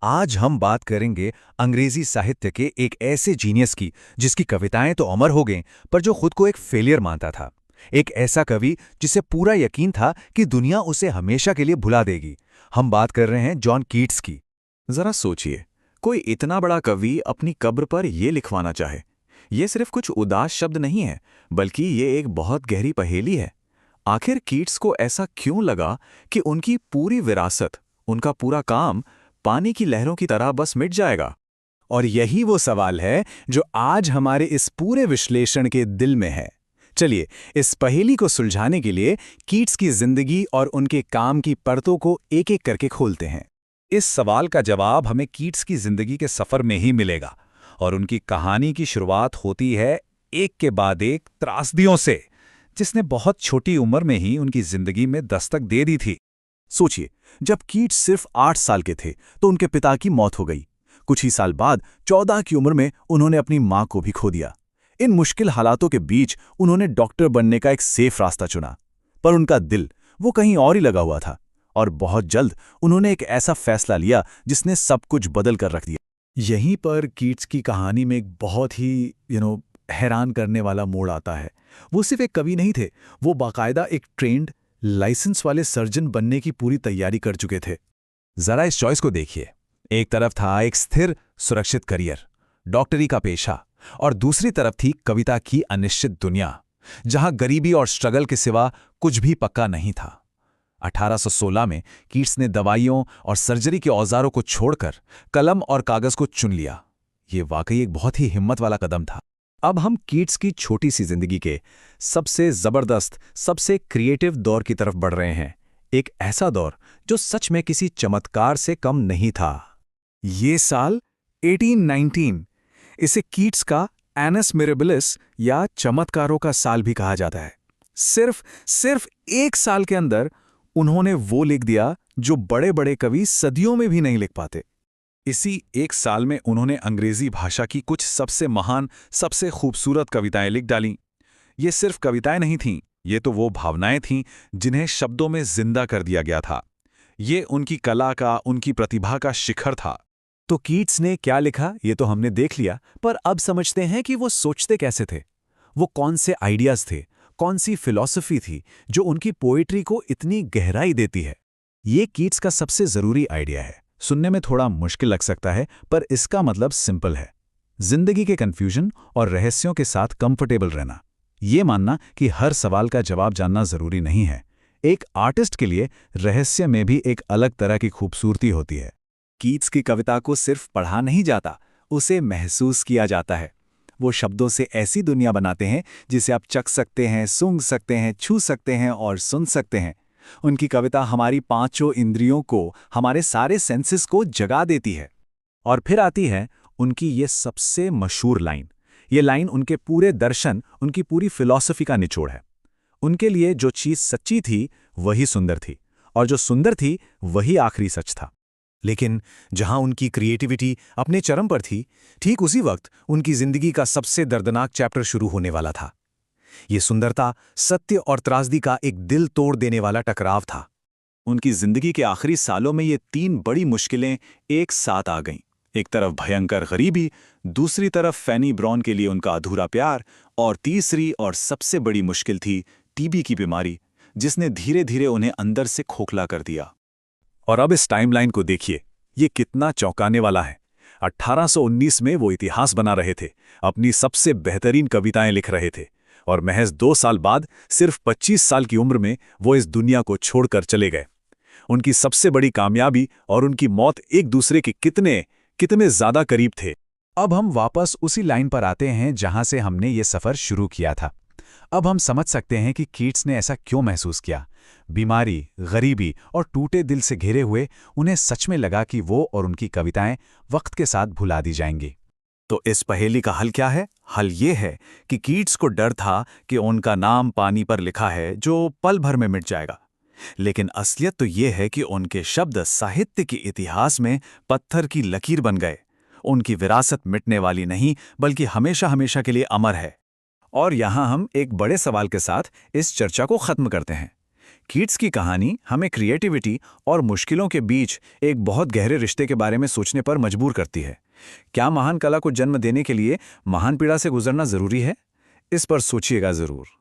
आज हम बात करेंगे अंग्रेजी साहित्य के एक ऐसे जीनियस की जिसकी कविताएं तो अमर हो गईं, पर जो खुद को एक फेलियर मानता था। एक ऐसा कवि जिसे पूरा यकीन था कि दुनिया उसे हमेशा के लिए भुला देगी। हम बात कर रहे हैं जॉन कीट्स की। जरा सोचिए, कोई इतना बड़ा कवि अपनी कब्र पर ये लिखवाना चाहे। ये सिर्फ कुछ उदास शब्द नहीं है, बल्कि ये एक बहुत गहरी पहेली है। आखिर कीट्स को ऐसा क्यों लगा कि उनकी पूरी विरासत, उनका पूरा काम पानी की लहरों की तरह बस मिट जाएगा? और यही वो सवाल है जो आज हमारे इस पूरे विश्लेषण के दिल में है। चलिए, इस पहेली को सुलझाने के लिए कीट्स की जिंदगी और उनके काम की परतों को एक-एक करके खोलते हैं। इस सवाल का जवाब हमें कीट्स की जिंदगी के सफर में ही मिलेगा। और उनकी कहानी की शुरुआत होती है एक के बाद एक त्रासदियों से, जिसने बहुत छोटी उम्र में ही उनकी जिंदगी में दस्तक दे दी थी। सोचिए, जब कीट्स सिर्फ 8 साल के थे तो उनके पिता की मौत हो गई। कुछ ही साल बाद 14 की उम्र में उन्होंने अपनी मां को भी खो दिया। इन मुश्किल हालातों के बीच उन्होंने डॉक्टर बनने का एक सेफ रास्ता चुना, पर उनका दिल वो कहीं और ही लगा हुआ था। और बहुत जल्द उन्होंने एक ऐसा फैसला लिया जिसने सब कुछ बदल कर रख दिया। यहीं पर कीट्स की कहानी में एक बहुत ही हैरान करने वाला मोड़ आता है। वो सिर्फ एक कवि नहीं थे, वो बाकायदा एक ट्रेंड लाइसेंस वाले सर्जन बनने की पूरी तैयारी कर चुके थे। जरा इस चॉइस को देखिए। एक तरफ था एक स्थिर सुरक्षित करियर, डॉक्टरी का पेशा, और दूसरी तरफ थी कविता की अनिश्चित दुनिया, जहां गरीबी और स्ट्रगल के सिवा कुछ भी पक्का नहीं था। 1816 में कीट्स ने दवाइयों और सर्जरी के औजारों को छोड़कर कलम और कागज को चुन लिया। ये वाकई एक बहुत ही हिम्मत वाला कदम था। अब हम कीट्स की छोटी सी जिंदगी के सबसे जबरदस्त, सबसे क्रिएटिव दौर की तरफ बढ़ रहे हैं। एक ऐसा दौर जो सच में किसी चमत्कार से कम नहीं था। ये साल 1819, इसे कीट्स का एनस मिरेबिलिस या चमत्कारों का साल भी कहा जाता है। सिर्फ एक साल के अंदर उन्होंने वो लिख दिया जो बड़े बड़े कवि सदियों में भी नहीं लिख पाते। इसी एक साल में उन्होंने अंग्रेजी भाषा की कुछ सबसे महान, सबसे खूबसूरत कविताएं लिख डालीं। ये सिर्फ कविताएं नहीं थीं, ये तो वो भावनाएं थीं जिन्हें शब्दों में जिंदा कर दिया गया था। ये उनकी कला का, उनकी प्रतिभा का शिखर था। तो कीट्स ने क्या लिखा ये तो हमने देख लिया, पर अब समझते हैं कि वो सोचते कैसे थे। वो कौन से आइडियाज थे, कौन सी फिलॉसफी थी जो उनकी पोएट्री को इतनी गहराई देती है। ये कीट्स का सबसे जरूरी आइडिया है। सुनने में थोड़ा मुश्किल लग सकता है, पर इसका मतलब सिंपल है। जिंदगी के कंफ्यूजन और रहस्यों के साथ कंफर्टेबल रहना। ये मानना कि हर सवाल का जवाब जानना जरूरी नहीं है। एक आर्टिस्ट के लिए रहस्य में भी एक अलग तरह की खूबसूरती होती है। कीट्स की कविता को सिर्फ पढ़ा नहीं जाता, उसे महसूस किया जाता है। वो शब्दों से ऐसी दुनिया बनाते हैं जिसे आप चख सकते हैं, सूंघ सकते हैं, छू सकते हैं और सुन सकते हैं। उनकी कविता हमारी पांचों इंद्रियों को, हमारे सारे सेंसेस को जगा देती है। और फिर आती है उनकी ये सबसे मशहूर लाइन। ये लाइन उनके पूरे दर्शन, उनकी पूरी फिलॉसफी का निचोड़ है। उनके लिए जो चीज सच्ची थी वही सुंदर थी, और जो सुंदर थी वही आखिरी सच था। लेकिन जहां उनकी क्रिएटिविटी अपने चरम पर थी, ठीक उसी वक्त उनकी जिंदगी का सबसे दर्दनाक चैप्टर शुरू होने वाला था। ये सुंदरता, सत्य और त्रासदी का एक दिल तोड़ देने वाला टकराव था। उनकी जिंदगी के आखिरी सालों में ये 3 बड़ी मुश्किलें एक साथ आ गईं। एक तरफ भयंकर गरीबी, दूसरी तरफ फैनी ब्राउन के लिए उनका अधूरा प्यार, और तीसरी और सबसे बड़ी मुश्किल थी टीबी की बीमारी, जिसने धीरे धीरे उन्हें अंदर से खोखला कर दिया। और अब इस टाइमलाइन को देखिए, ये कितना चौंकाने वाला है। 1819 में वो इतिहास बना रहे थे, अपनी सबसे बेहतरीन कविताएं लिख रहे थे, और महज 2 साल बाद, सिर्फ 25 साल की उम्र में वो इस दुनिया को छोड़कर चले गए। उनकी सबसे बड़ी कामयाबी और उनकी मौत एक दूसरे के कितने कितने ज्यादा करीब थे। अब हम वापस उसी लाइन पर आते हैं जहां से हमने ये सफर शुरू किया था। अब हम समझ सकते हैं कि कीट्स ने ऐसा क्यों महसूस किया। बीमारी, गरीबी और टूटे दिल से घिरे हुए उन्हें सच में लगा कि वो और उनकी कविताएं वक्त के साथ भुला दी जाएंगी। तो इस पहेली का हल क्या है? हल ये है कि कीट्स को डर था कि उनका नाम पानी पर लिखा है जो पल भर में मिट जाएगा। लेकिन असलियत तो ये है कि उनके शब्द साहित्य के इतिहास में पत्थर की लकीर बन गए। उनकी विरासत मिटने वाली नहीं, बल्कि हमेशा हमेशा के लिए अमर है। और यहां हम एक बड़े सवाल के साथ इस चर्चा को खत्म करते हैं। कीट्स की कहानी हमें क्रिएटिविटी और मुश्किलों के बीच एक बहुत गहरे रिश्ते के बारे में सोचने पर मजबूर करती है। क्या महान कला को जन्म देने के लिए महान पीड़ा से गुजरना जरूरी है? इस पर सोचिएगा जरूर।